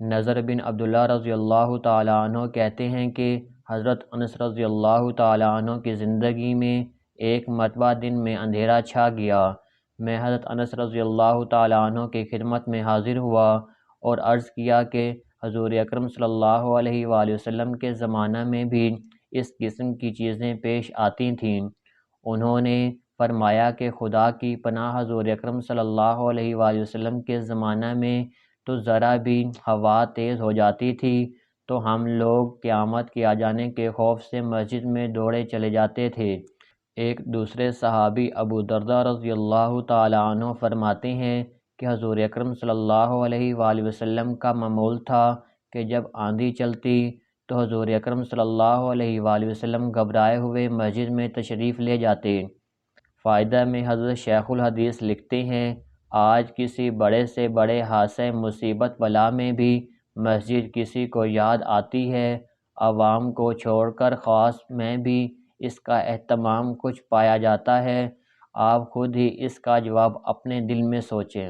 نضر بن عبداللہ رضی اللہ تعالیٰ عنہ کہتے ہیں کہ حضرت انس رضی اللہ تعالیٰ عنہ کی زندگی میں ایک مرتبہ دن میں اندھیرا چھا گیا۔ میں حضرت انس رضی اللہ تعالیٰ عنہ کی خدمت میں حاضر ہوا اور عرض کیا کہ حضور اکرم صلی اللہ علیہ وآلہ وسلم کے زمانہ میں بھی اس قسم کی چیزیں پیش آتی تھیں۔ انہوں نے فرمایا کہ خدا کی پناہ، حضور اکرم صلی اللہ علیہ وآلہ وسلم کے زمانہ میں تو ذرا بھی ہوا تیز ہو جاتی تھی تو ہم لوگ قیامت کے آ جانے کے خوف سے مسجد میں دوڑے چلے جاتے تھے۔ ایک دوسرے صحابی ابو درداء رضی اللہ تعالیٰ عنہ فرماتے ہیں کہ حضور اکرم صلی اللہ علیہ وآلہ وسلم کا معمول تھا کہ جب آندھی چلتی تو حضور اکرم صلی اللہ علیہ وآلہ وسلم گھبرائے ہوئے مسجد میں تشریف لے جاتے۔ فائدہ میں حضرت شیخ الحدیث لکھتے ہیں، آج کسی بڑے سے بڑے حادثے، مصیبت، بلا میں بھی مسجد کسی کو یاد آتی ہے۔ عوام کو چھوڑ کر خاص میں بھی اس کا اہتمام کچھ پایا جاتا ہے۔ آپ خود ہی اس کا جواب اپنے دل میں سوچیں۔